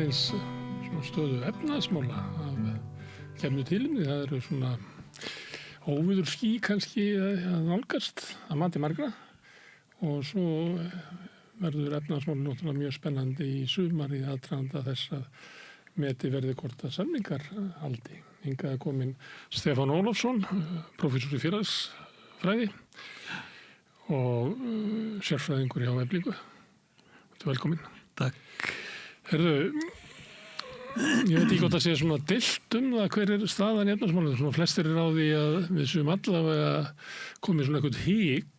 aðeins svona stöðu efnahagsmála af gefnu tilefni. Það eru svona óveður ský kannski að nálgast að mati margra og svo verður efnahagsmálin náttúrulega mjög spennandi í sumar í aðdraganda þess að meti verði hvort að samningar haldi. Hingað er kominn Stefán Ólafsson, prófessor í félagsfræði og sérfræðingur hjá Eflingu. Velkomin. Takk. Herðu, ég veit ekki hvort að segja svona deilt það hver er staðan í efnahagsmálum. Svona flestir eru á því að við séum allavega komið svona eitthvað hik,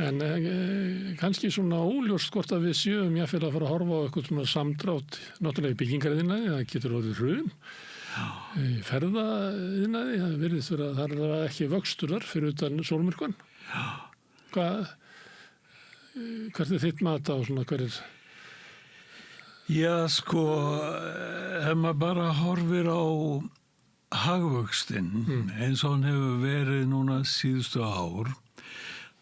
en kannski svona óljóst hvort að við séum jafnvel að fara að horfa á eitthvað svona samdrátt, náttúrulega í byggingariðnaði, það getur orðið hrun. Í ferðaiðnaði, það virðist vera að það er ekki vöxturar fyrir utan sólmyrkvann. Hvert er þitt mat á svona hverjir? Já, sko, ef maður bara horfir á hagvöxtinn, eins og hann hefur verið núna síðustu ár,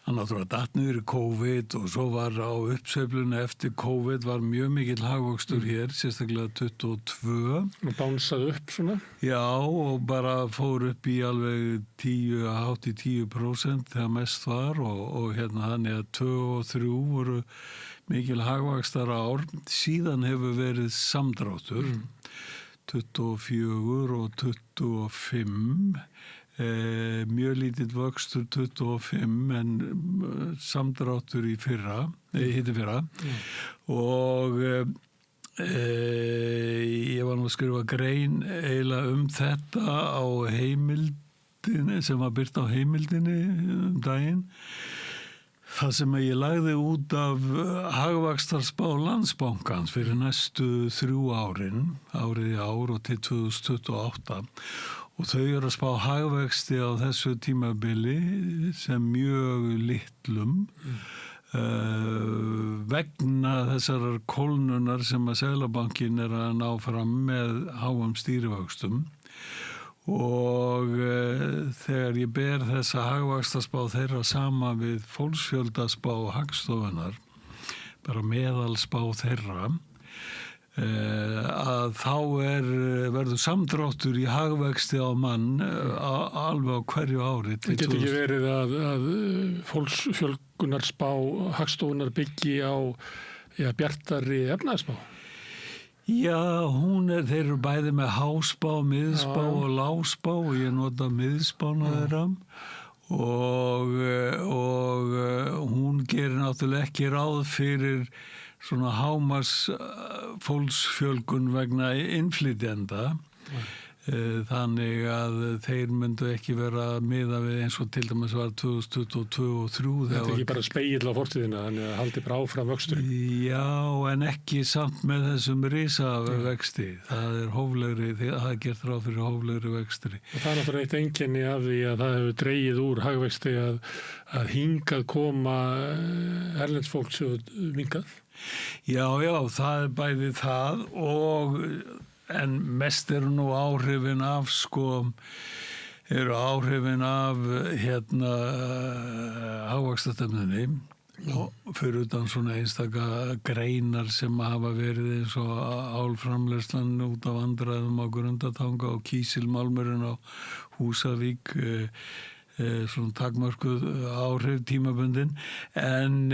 hann náttúrulega datt niður í COVID og svo var á uppsveiflunni eftir COVID var mjög mikill hagvöxtur hér, sérstaklega 22. Og bánsaði upp svona? Já, og bara fór upp í alveg 10% þegar mest var og hérna þannig að 2 og 3 voru mikil hagvaxtar ár. Síðan hefur verið samdráttur, 24 og 25, mjög lítill vöxtur 25 en samdráttur í fyrra, og ég var nú að skrifa grein eiginlega þetta á heimildinni sem var birt á heimildinni daginn. Það sem ég lagði út af hagvaxtarspá Landsbankans fyrir næstu 3 árin, árið í ár og til 2028 og þau eru að spá hagvexti á þessu tímabili sem mjög litlum vegna þessarar kólnunar sem að Seðlabankinn er að ná fram með háum stýrivöxtum. Og þegar ég ber þessa hagvaxtarspá þeirra sama við fólksfjöldaspá Hagstofunnar, bara meðalspá þeirra, að þá verður samdráttur í hagvexti á mann alveg á hverju ári. Það getur ekki verið að fólksfjölgunarspá Hagstofunnar byggi á bjartari efnahagsspá? Já, þeir eru bæði með háspá, miðspá og lágspá og ég nota miðspána þeirra og hún gerir náttúrulega ekki ráð fyrir svona hámars fólksfjölgun vegna innflytjenda. Þannig að þeir myndu ekki vera miða við eins og til dæmis var 2022 og 2023. Þetta er ekki bara spegill á fortíðina, þannig að haldi bara áfram vöxturinn. Já, en ekki samt með þessum risavexti. Það er hóflegri, það er gert ráð fyrir hóflegri vextri. Og það er náttúrulega eitt einkenni af því að það hefur dregið úr hagvexti að hingað koma erlends fólks og vingað. Já, það er bæði það en mest eru nú áhrifin af hagvaxtarstefnunni og fyrir utan svona einstaka greinar sem hafa verið eins og álframleiðslan út af vandræðum á Grundartanga og kísilmálmurinn á Húsavík, svona takmörkuð áhrif tímabundin en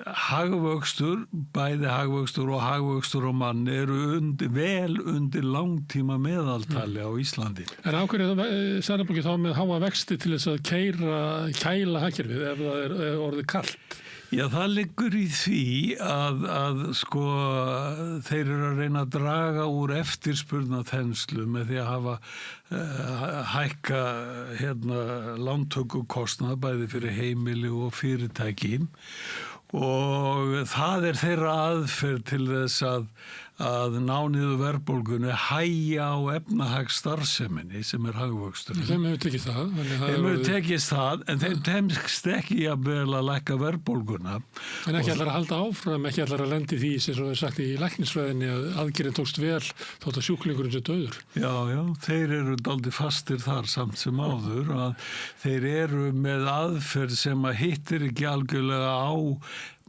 hagvöxtur, bæði hagvöxtur og hagvöxtur á mann eru vel undir langtíma meðaltali á Íslandi. En á hverju er Seðlabankinn þá með háa vexti til þess að kæla hagkerfið ef það er orðið kalt? Já, það liggur í því að sko þeir eru að reyna að draga úr eftirspurnaþenslu með því að hafa hækka lántökukostnað bæði fyrir heimili og fyrirtæki og það er þeirra aðferð til þess að ná niður verðbólgunni, hægja á efnahagsstarfseminni sem er hagvöxturinn. Þeim hefur tekist það. Þeim hefur tekist það, en þeim tekst ekki jafnvel að lækka verðbólguna. En ekki allar að halda áfram, ekki allar að lendi því sem er sagt í læknisfræðinni að aðgerðin tókst vel þótt að sjúklingurinn sé dauður. Já, þeir eru dálítið fastir þar samt sem áður að þeir eru með aðferð sem að hittir ekki algjörlega á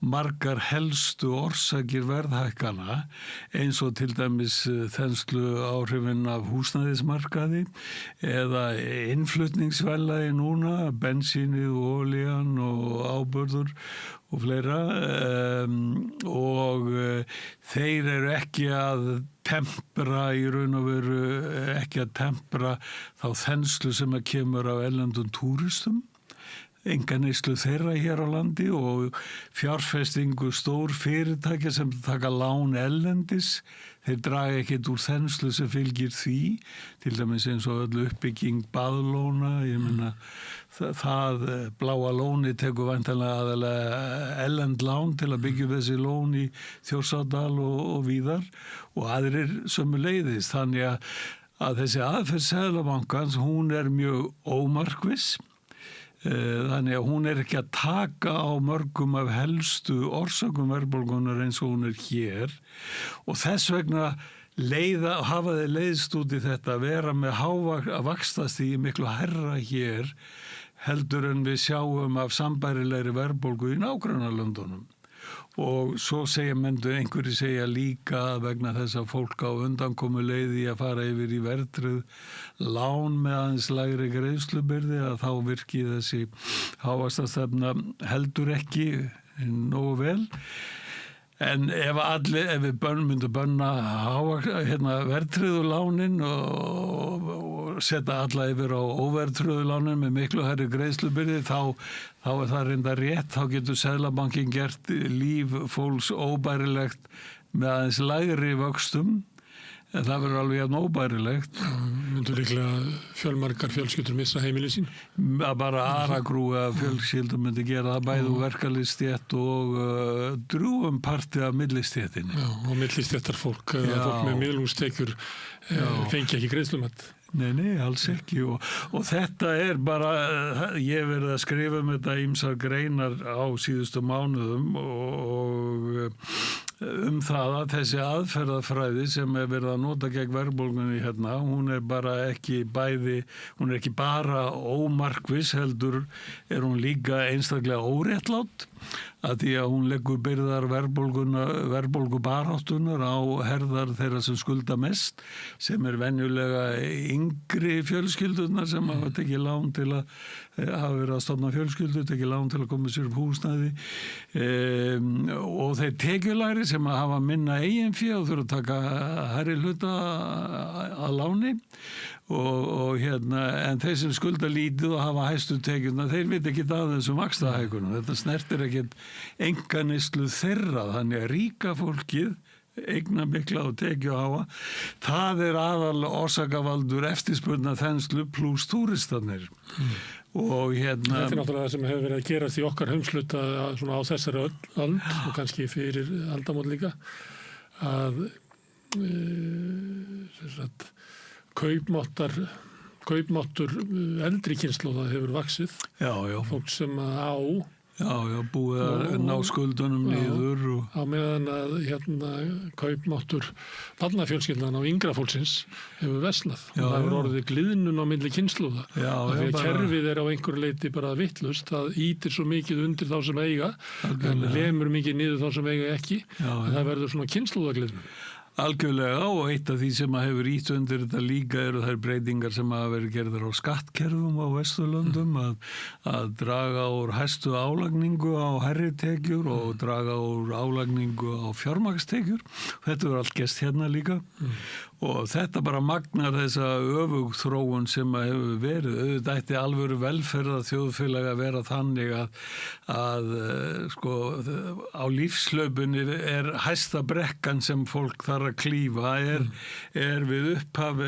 margar helstu orsakir verðhækkana eins og til dæmis þenslu áhrifin af húsnæðismarkaði eða innflutningsverðlagi núna, bensínið, olían og áburður og fleira og þeir eru ekki að tempra í raun og veru, ekki að tempra þá þenslu sem að kemur af erlendum túristum, enga neyslu þeirra hér á landi og fjárfestingu stór fyrirtækja sem taka lán erlendis, þeir draga ekkert úr þenslu sem fylgir því, til dæmis eins og öll uppbygging baðlóna, ég meina það bláa lóni tekur væntanlega aðalega erlend lán til að byggja þessi lón í Þjórsárdal og víðar og aðrir sömuleiðis, þannig að þessi aðferð Seðlabankans, hún er mjög ómarkviss. Þannig að hún er ekki að taka á mörgum af helstu orsökum verðbólgunar eins og hún er hér og þess vegna hafa þeir leiðst út í þetta að vera með vaxtastig miklu hærra hér heldur en við sjáum af sambærilegri verðbólgu í nágrannalöndunum. Og svo einhverjir segja líka vegna þess að fólk á undankomu leiði að fara yfir í verðtryggð lán með aðeins lægri greiðslubyrði að þá virki þessi hávaxtastefna heldur ekki nógu vel. En ef við myndum bönna verðtryggðu lánin og setja alla yfir á óverðtryggðu lánin með miklu hærri greiðslubyrði, þá er það reynda rétt, þá getur Seðlabankinn gert líf fólks óbærilegt með aðeins lægri vöxtum, en það verður alveg jafn óbærilegt. Myndur líklega fjölmargar fjölskyldur missa heimili sín? Bara aragrúa fjölskyldur myndi gera það bæði verkalýðsstétt og drjúgum parti af millistéttinni. Já, og millistéttar fólk með miðlungstekjur fengi ekki greiðslumat. Nei, alls ekki og þetta er bara, ég hef verið að skrifa þetta ýmsar greinar á síðustu mánuðum og það að þessi aðferðafræði sem er verið að nota gegn verðbólgunni hérna, hún er ekki bara ómarkviss, heldur er hún líka einstaklega óréttlát að því að hún leggur byrðar verðbólgubaráttunar á herðar þeirra sem skulda mest, sem er venjulega yngri fjölskyldunar sem hafa tekið lán til að hafa verið að stofna fjölskyldu, tekið lán til að koma sér upp húsnæði og þeir tekjulægri sem að hafa minna eiginfé og þurfa að taka hærri hluta að láni en þeir sem skulda lítið og hafa hæstu tekjuna, þeir veit ekki að þessum vaxtahækunum. Þetta snertir ekkert einkaneyslu þeirra, þannig að ríka fólkið eigna mikla og tekju háa, það er aðal orsakavaldur eftirspurna þenslu pluss túristarnir. Og Þetta er náttúrulega það sem hefur verið að gerast í okkar heimshluta svona á þessari öld og kannski fyrir aldamót líka að kaupmáttur eldri kynslóða hefur vaxið. Fólk sem búið að ná skuldunum niður á meðan að kaupmáttur barnafjölskyldan á yngra fólksins hefur veslað. Það hefur orðið gliðnun á milli kynslóða. Því að kerfið er á einhverju leyti bara vitlaust, það ýtir svo mikið undir þá sem eiga en lemur mikið niður þá sem eiga ekki. En það verður svona kynslóðagliðnun. Algjörlega og eitt af því sem að hefur ýtt undir þetta líka eru þær breytingar sem hafa verið gerðar á skattkerfum á Vesturlöndum að draga úr hæstu álagningu á hærri tekjur og draga úr álagningu á fjármagnstekjur. Þetta er allt gerst hérna líka og þetta bara magnar þessa öfugþróun sem að hefur verið. Auðvitað ætti alvöru velferða þjóðfélag að vera þannig að á lífslaupinu er hæsta brekkan sem fólk þarf að klífa er við upphaf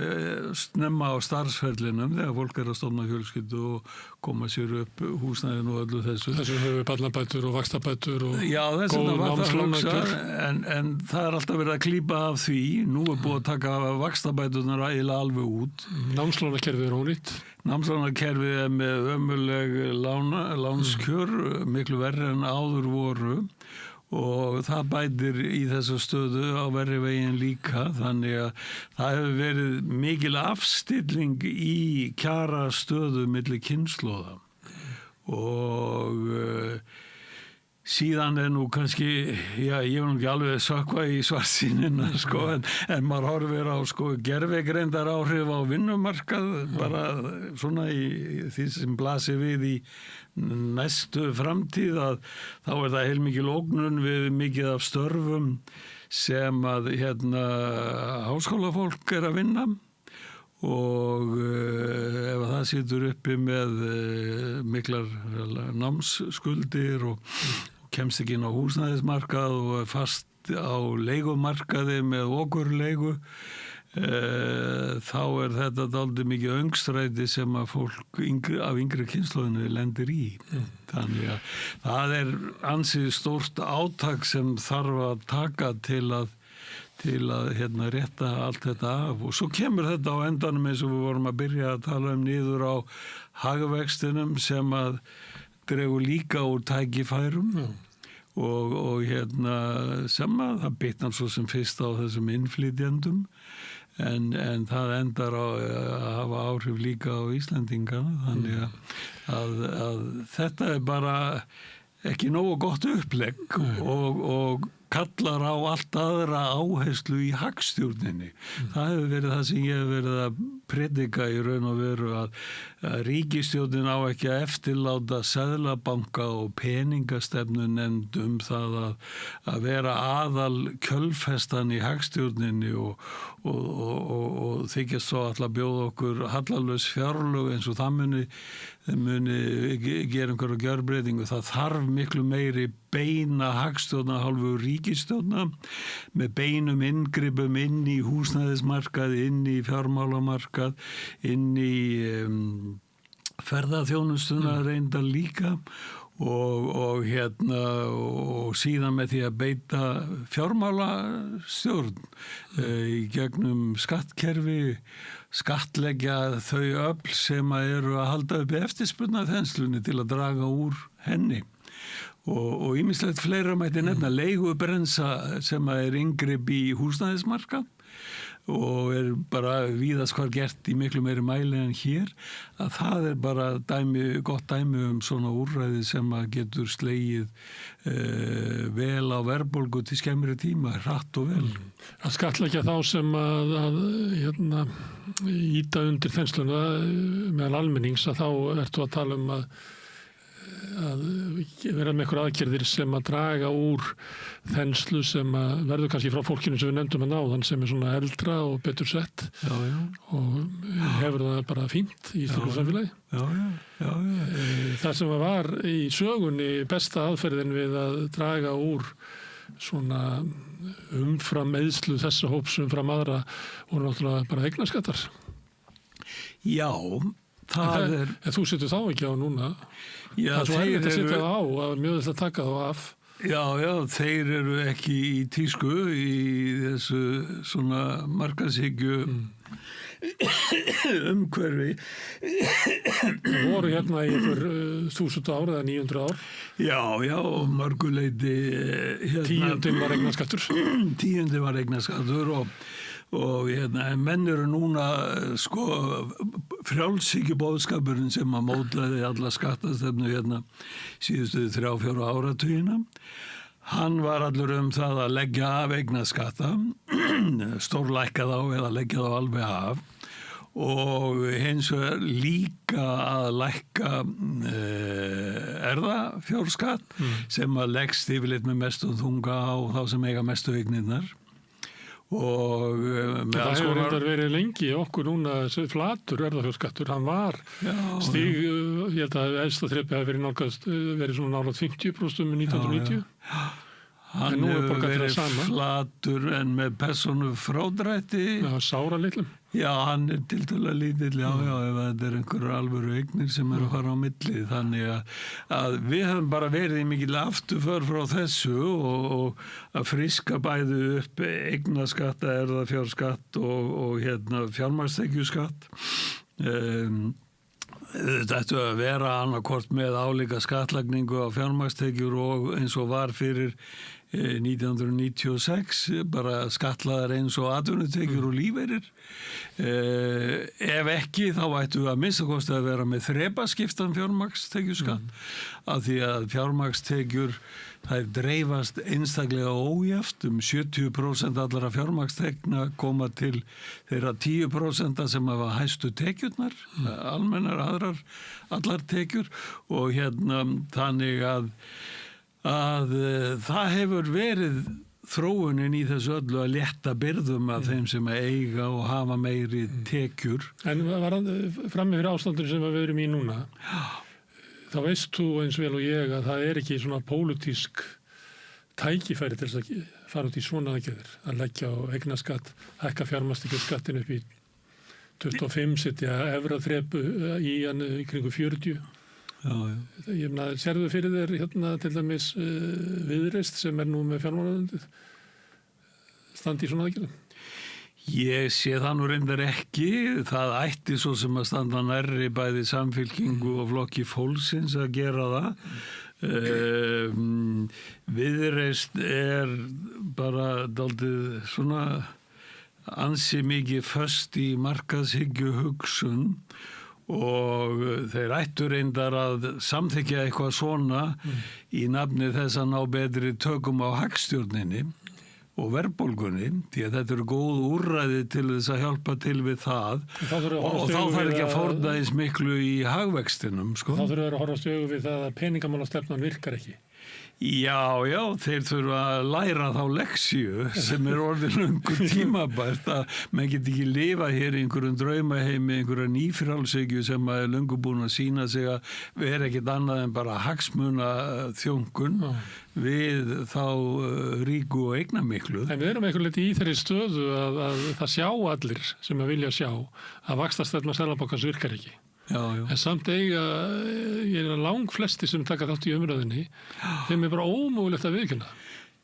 snemma á starfsferlinum þegar fólk er að stofna fjölskyldu og koma sér upp húsnæðinu og öllu þessu. Þessu hefur barnabætur og vaxtabætur og góð námslánakjör. En það er alltaf verið að klípa af því. Nú er búið að taka vaxtabæturnar eiginlega alveg út. Námslánakerfið er ónýtt. Námslánakerfið er með ömurleg lánskjör, miklu verri en áður voru. Og það bætir í þessa stöðu á verri veginn líka, þannig að það hefur verið mikil afstilling í kjara stöðu milli kynslóða og Síðan nú kannski, já, ég nú ekki alveg sökkva í svartsýnina, sko, en maður horfir á, sko, gervigreindar áhrif á vinnumarkað, bara svona í því sem blasir við í næstu framtíð, að þá það heilmikil ógnun við mikið af störfum sem að, háskólafólk að vinna. Og ef það situr uppi með miklar námsskuldir og kemst ekki inn á húsnæðismarkað og er fast á leigumarkaði með okurleigu, þá þetta dálítið mikið öngstræti sem að fólk af yngri kynslóðinu lendir í. Þannig að það ansið stórt átak sem þarf að taka til að rétta allt þetta af, og svo kemur þetta á endanum eins og við vorum að byrja að tala niður á hagvextinum sem að dregur líka úr tækifærum og sem að það bitnar svo sem fyrst á þessum innflytjendum en það endar á að hafa áhrif líka á Íslendingana, þannig að þetta bara ekki nógu gott upplegg og kallar á allt aðra áherslu í hagstjórninni. Það hefur verið það sem ég hef verið að predika í raun og veru, að ríkisstjórnin á ekki að eftirláta seðlabanka og peningastefnu nefnd það að vera aðal kjölfestan í hagstjórninni og þykjast svo alltaf bjóða okkur hallalaus fjárlög eins og það muni gera einhverja gjörbreytingu. Það þarf miklu meiri beina hagstjórna hálfu ríkisstjórna með beinum inngripum inn í húsnæðismarkað, inn í fjármálamarkað, inn í ferðaþjónustuna reyndar líka og síðan með því að beita fjármálastjórn í gegnum skattkerfi, skattleggja þau öfl sem eru að halda upp eftirspurnaþenslunni til að draga úr henni. Og ýmislegt fleira mætti nefna, leigubrensa sem inngrip í húsnæðismarkað og bara víðast hvar gert í miklu meiri mæli en hér, að það bara gott dæmi svona úrræði sem að getur slegið vel á verðbólgu til skemmri tíma, hratt og vel. Að skattleggja þá sem að ýta undir þensluna meðal almennings, að þá ertu að tala að vera með einhver aðgerðir sem að draga úr þenslu sem að verður kannski frá fólkinu sem við nefndum að náðan, sem svona eldra og betur sett og hefur það bara fínt í slíku samfélagi. Það sem var í sögunni besta aðferðin við að draga úr svona umfram eðslu þessa hóps umfram aðra voru náttúrulega bara eignarskattar. Já, það en þú setur þá ekki á núna. Já, það er svo erfitt að setja það á, að mjög þess að taka þá af. Já, þeir eru ekki í tísku í þessu svona markaðshyggju umhverfi. Það voru í einhver 1000 ár eða 900 ár. Já, mörguleiti. Tíundin var eignarskattur. Tíundin var eignarskattur og menn eru núna frjálshyggjubóðskapurinn sem að mótlaði alla skattastefnu síðustu 3-4 áratugina. Hann var allur það að leggja af eignarskatta, stórlækka þá eða leggja þá alveg af, og hins vegar líka að lækka erfðafjárskatt sem að leggst yfirleitt með mestu þunga á þá sem eiga mestu eignirnar. Og það hefur reyndar verið lengi okkur núna flatur erfðafjárskattur, hann var stig, ég held að elsta þrepi hafi verið svona nálægt 50% með 1990. Hann hefur verið flatur en með persónu frádrætti. Já, sára litlum. Já, hann tiltölulega lítill, já, ef þetta einhverjar alvöru eignir sem eru að fara á milli. Þannig að við höfum bara verið í mikil afturför frá þessu og að friska bæði upp eignaskatta, erfðafjárskatt og fjármagnstekjuskatt. Þetta ættu að vera annarkvort með álíka skattlagningu á fjármagnstekjur og eins og var fyrir 1996 bara skatlaðar eins og atvinnutekjur og lífeyrir. Ef ekki þá ættu að minnstakosti að vera með þrepaskiptan fjármagnstekjuskatt af því að fjármagnstekjur þær dreifast einstaklega ójæft 70% allara fjármagnstekna koma til þeirra 10% sem hafa hæstu tekjurnar, almennar aðrar allar tekjur og þannig að það hefur verið þróunin í þessu öllu að létta byrðum af þeim sem eiga og hafa meiri tekjur. En frammi fyrir ástandinu sem við erum í núna, þá veist þú eins vel og ég að það ekki svona pólitísk tækifæri til þess að fara út í svona aðgerðir, að leggja á eignaskatt, hækka fjármagnstekjuskattin upp í 25, setja efra þrepu í hann í kringu 40. Já. Ég meina, sérðu fyrir þér til dæmis Viðreisn sem nú með fjármálaráðuneytið standi í svona aðgerðum? Ég sé það nú reyndar ekki. Það ætti svo sem að standa nærri bæði Samfylkingu og Flokki fólksins að gera það. Viðreisn bara dálítið svona ansi mikið föst í markaðshyggju hugsun og þeir ættu reyndar að samþykkja eitthvað svona í nafni þess að ná betri tökum á hagstjórninni og verðbólgunni, því að þetta eru góð úrræði til þess að hjálpa til við það og þá þarf ekki að fórna eins miklu í hagvextinum. Sko. Þá þurfa að horfast í augu við það að peningamálastefnan virkar ekki. Já, þeir þurfa að læra þá leksíu sem orðin löngu tímabært að menn get ekki lifa hér í einhverjum draumaheimi, einhverja nýfrjálshyggju sem er löngu búin að sýna sig að vera ekkit annað en bara hagsmuna þjónkun við þá ríku og eignamiklu. En við erum eitthvað liti í þeirri stöðu að það sjá allir sem að vilja sjá að vaxtastefna Seðlabankans virkar ekki. Já. En samt ég er langflesti sem taka þátt í umræðinni, þeim er bara ómögulegt að viðurkenna.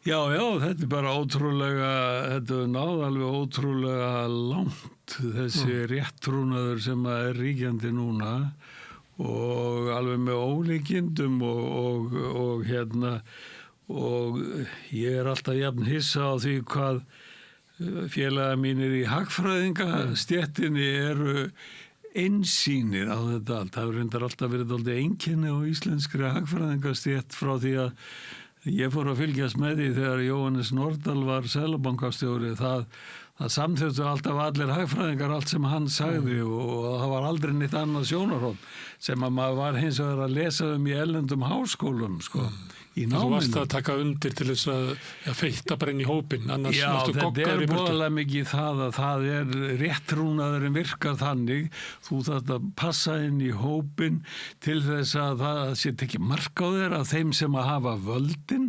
Já, þetta er bara ótrúlega, þetta er náð alveg ótrúlega langt þessi réttrúnaður sem er ríkjandi núna og alveg með ólíkindum og ég er alltaf jafn hissa á því hvað félagar mínir í hagfræðingastéttinni eru einsýnir á þetta allt. Það hefur reyndar alltaf verið dálítið einkenni á íslenskri hagfræðingastétt frá því að ég fór að fylgjast með því þegar Jóhannes Nordal var seðlabankastjóri. Það samþjóttu alltaf allir hagfræðingar allt sem hann sagði og það var aldrei neitt annað sjónarhorn sem að maður var hins vegar að lesa í erlendum háskólum, sko. Þú varst að taka undir til þess að feita bara inn í hópinn, annars varstu goggaður í burtu. Já, þetta er voðalega mikið það að það er réttrúnaðurinn virkar þannig, þú þarft að passa inn í hópinn til þess að það sé ekki mark á þér af þeim sem að hafa völdin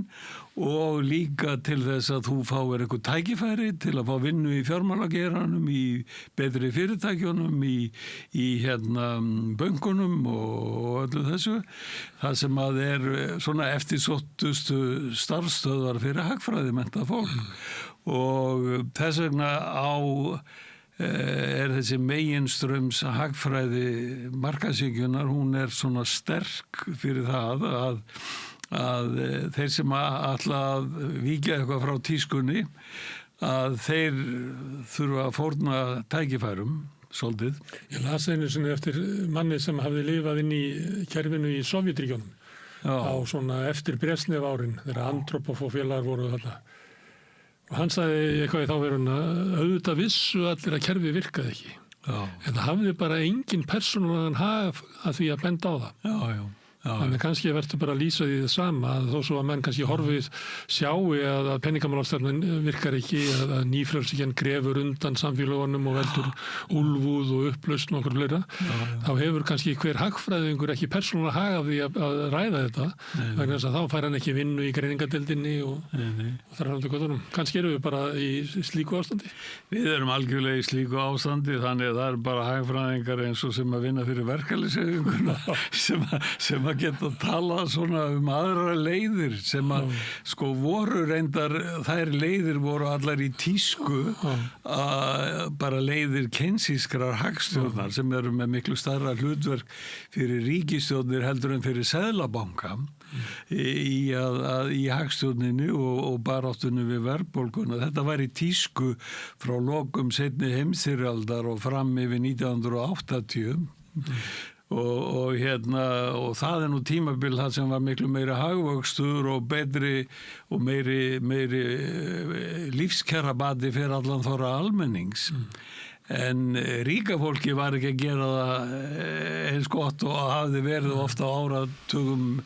og líka til þess að þú fáir eitthvað tækifæri til að fá vinnu í fjármálageranum, í betri fyrirtækjunum, í bönkunum og öllu þessu. Það sem að er svona eftirsóttustu starfsstöðvar fyrir hagfræði menntað fólk og þess vegna er þessi meginströms hagfræði markaðshyggjunnar, hún er svona sterk fyrir það að þeir sem ætla að víkja eitthvað frá tískunni að þeir þurfa að fórna tækifærum svolítið. Ég las einu sinni eftir manni sem hafði lifað inn í kerfinu í Sovjetríkjunum á svona eftir Brezhnev árin þegar Andropov-félagar voru þarna og hann sagði eitthvað í þá veruna auðvitað vissu allir að kerfi virkaði ekki. En það hafði bara engin persónulegan hag að því að benda á það. Þannig kannski verður bara að lýsa því það sama að þó svo að menn kannski horfið sjáu að peningamálastefnan virkar ekki, að nýfrjálshyggjan grefur undan samfélagunum og veldur úlfúð og upplausn og okkur fleira, þá hefur kannski hver hagfræðingur ekki persónulega hag af því að ræða þetta, vegna þess að þá fær hann ekki vinnu í greiningadeildinni og þar hann til göttunum. Kannski eru við bara í slíku ástandi? Við erum algjörlega í slíku ástandi, þannig að það er bara hagfræðingar eins og sem að vinna fyrir verkalýðshreyfinguna sem að geta að tala svona aðra leiðir sem að sko voru reyndar, þær leiðir voru allar í tísku bara leiðir keynesískrar hagstjórnar sem eru með miklu stærra hlutverk fyrir ríkisstjórnir heldur en fyrir seðlabanka. í hagstjórninni og baráttunni við verðbólguna. Þetta var í tísku frá lokum seinni heimsstyrjaldar og fram yfir 1980 og það nú tímabil það sem var miklu meiri hagvöxtur og betri og meiri lífskjarabati fyrir allan þorra almennings. En ríka fólki var ekki að gera það eins gott og hafði verið ofta á áratugum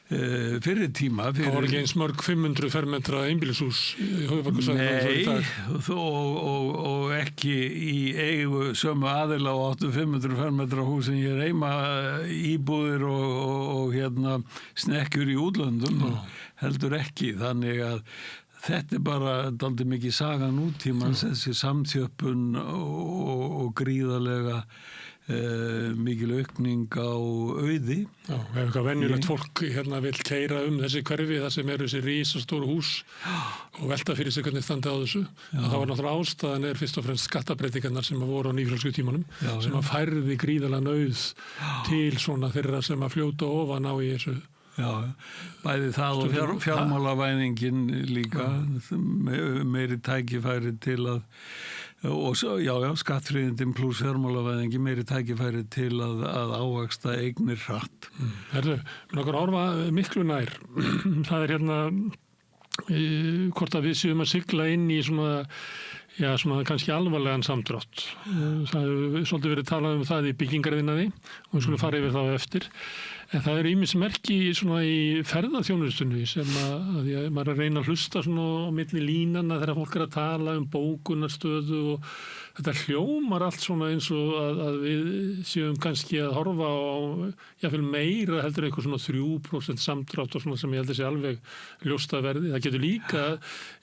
fyrir tíma. Það var ekki eins mörg 500 fermetra einbýlishús í höfuðborgarsvæðinu. Nei, og ekki í eigu sömu aðila og 500 fermetra hús sem ég reyma íbúðir og snekkjur í útlöndum, heldur ekki. Þannig að þetta bara dálítið mikið saga nútímans, þessi samþjöppun og gríðarlega mikil aukning á auði. Já, ef eitthvað venjulegt fólk vill keyra þessi hverfi, það sem eru þessi risastóru hús og velta fyrir sig hvernig standa á þessu. Það var náttúrulega ástæðan fyrst og fremst skattabreytingarnar sem voru á nýfrjálskutímanum, sem að færði gríðarlega nauð til svona þeirra sem að fljóta ofan á í þessu. Já, bæði það og fjármálavæðingin líka, meiri tækifæri til að og skattfríðindin pluss fjármálavæðingi meiri tækifæri til að ávaxta eignir hratt. Herðu, nokkur horfa miklu nær. Það hvort að við séum að sigla inn í svona kannski alvarlegan samdrátt. Það hefur svolítið verið talað það í byggingarvinnaði og við skulum fara yfir það eftir. En það ýmis merki svona í ferðaþjónustunni sem að maður að reyna að hlusta svona á milli línanna þegar fólk að tala bókunarstöðu og þetta hljómar allt svona eins og að við séum kannski að horfa á jáfnvel meira heldur eitthvað svona 3% samdrátt og svona sem ég held að sé alveg ljóst að verði. Það getur líka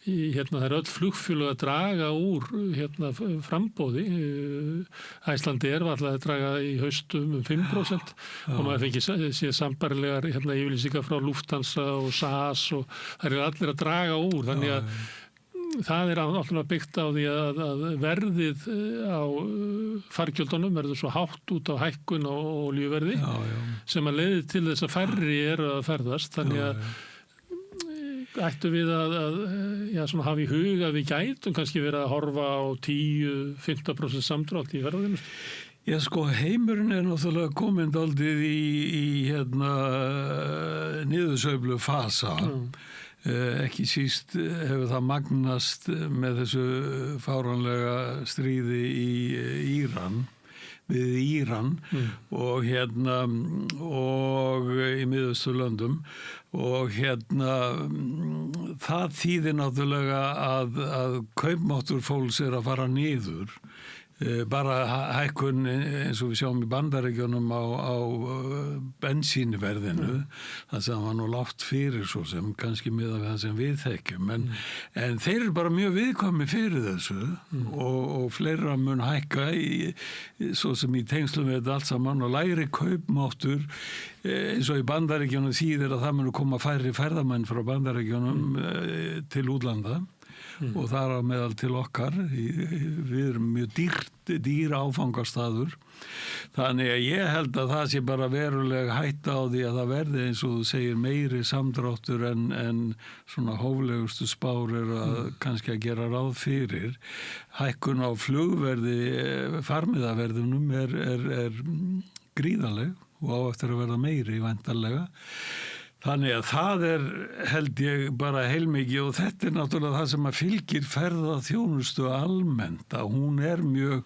það öll flugfélög að draga úr frambóði. Æslandair var alltaf að draga í haustum 5% og maður fengi séð sambærilegar yfirlýsingar frá Lufthansa og SAS og það allir að draga úr. Þannig að það náttúrulega byggt á því að verðið á fargjöldunum verður svo hátt út á hækkun og olíuverði sem að leiði til þess að færri eru að ferðast. Þannig að ættu við að hafa í huga að við gætum kannski verið að horfa á 10-15% samdrátt í ferðaþjónustu. Já, heimurinn náttúrulega komin dálítið í niðursveiflu fasa. Ekki síst hefur það magnast með þessu fáránlega stríði við Íran og í Miðausturlöndum og það þýðir náttúrulega að kaupmáttur fólks að fara niður. Bara hækkun eins og við sjáum í Bandaríkjunum á bensínverðinu, það sem var nú lágt fyrir svo sem kannski miðað við það sem við þekkjum, en þeir eru bara mjög viðkvæmir fyrir þessu og fleira mun hækka svo sem í tengslum við þetta allt saman og lægri kaupmáttur eins og í Bandaríkjunum þýðir að það mun koma færri ferðamenn frá Bandaríkjunum til útlanda. Og þar á meðal til okkar, við erum mjög dýr áfangastaður. Þannig að ég held að það sé bara veruleg hætta á því að það verði eins og þú segir meiri samdráttur en svona hóflegustu spár að kannski að gera ráð fyrir. Hækkun á flugverði, farmiðaverðunum er gríðarleg og á eftir að verða meiri væntanlega. Þannig að það held ég bara heilmikið og þetta náttúrulega það sem að fylgir ferðaþjónustu almennt að hún er mjög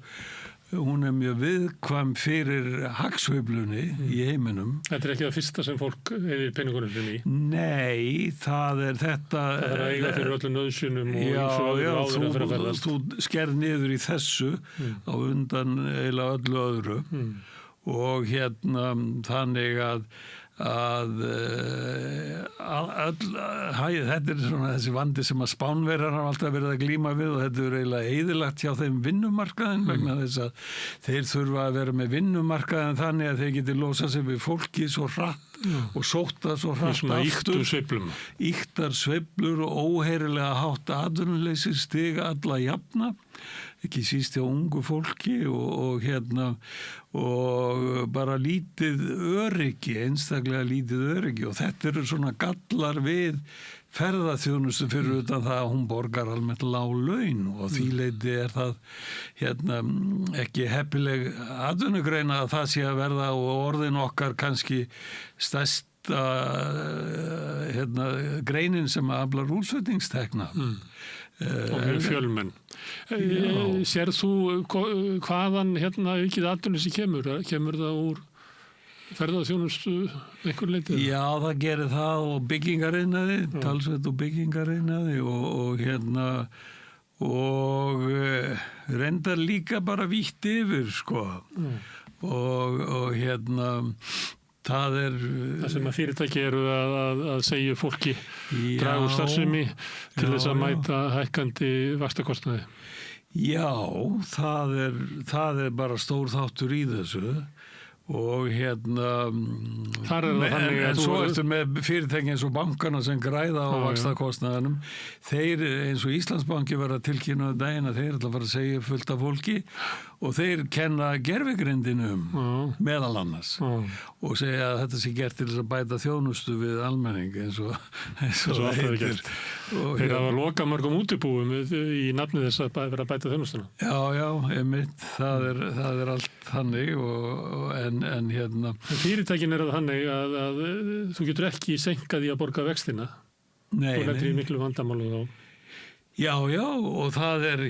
viðkvæm fyrir hagsveiflunni í heiminum. Þetta ekki það fyrsta sem fólk eyðir peningunum sinni í? Nei, það þetta. Það að eiga fyrir öllum nauðsynum og þú skerð niður í þessu á undan eiginlega öllu öðru og þannig að þetta svona þessi vandi sem að Spánverjar hafa alltaf verið að glíma við og þetta eiginlega eyðilagt hjá þeim vinnumarkaðin vegna þess að þeir þurfa að vera með vinnumarkaðin þannig að þeir geti losað sig við fólki svo hratt og sótta svo hratt aftur. Ýktar sveiflur og óheyrilega hátt atvinnuleysi stig alla jafna, ekki síst hjá ungu fólki og bara lítið öryggi, einstaklega lítið öryggi og þetta eru svona gallar við ferðaþjónustu fyrir utan það að hún borgar almennt lág laun og því leyti það ekki heppileg atvinnugrein að það sé að verða og orðin okkar kannski stærsta greinin sem aflar útflutningstekna. Og fyrir fjölmenn. Sér þú hvaðan aukið atvinnuleysi kemur? Kemur það úr ferðaþjónustu einhver leyti? Já, það gerir það og byggingariðnaði, talsveit og byggingariðnaði og reyndar líka bara vítt yfir, sko. Og það sem að fyrirtæki eru að segja fólki draga úr starfsemi til þess að mæta hækkandi vaxtakostnaði. Já, það er bara stór þáttur í þessu og þar er það þannig en svo ertu með fyrirtæki eins og bankana sem græða á vaxtakostnaðinum. Þeir eins og Íslandsbanki var að tilkynna daginn að þeir ætla að fara að segja fullt af fólki og þeir kenna gervigrindinum meðal annars og segja að þetta sé gert til þess að bæta þjónustu við almenning eins og það heitir. Þeir hafa lokað mörgum útibúum í nafni þess að vera að bæta þjónustuna. Já, einmitt, það er allt þannig en fyrirtækin er þannig að þú getur ekki senkað í að borga vextina. Nei. Og þetta er miklu vandamálu þá. Já, og það er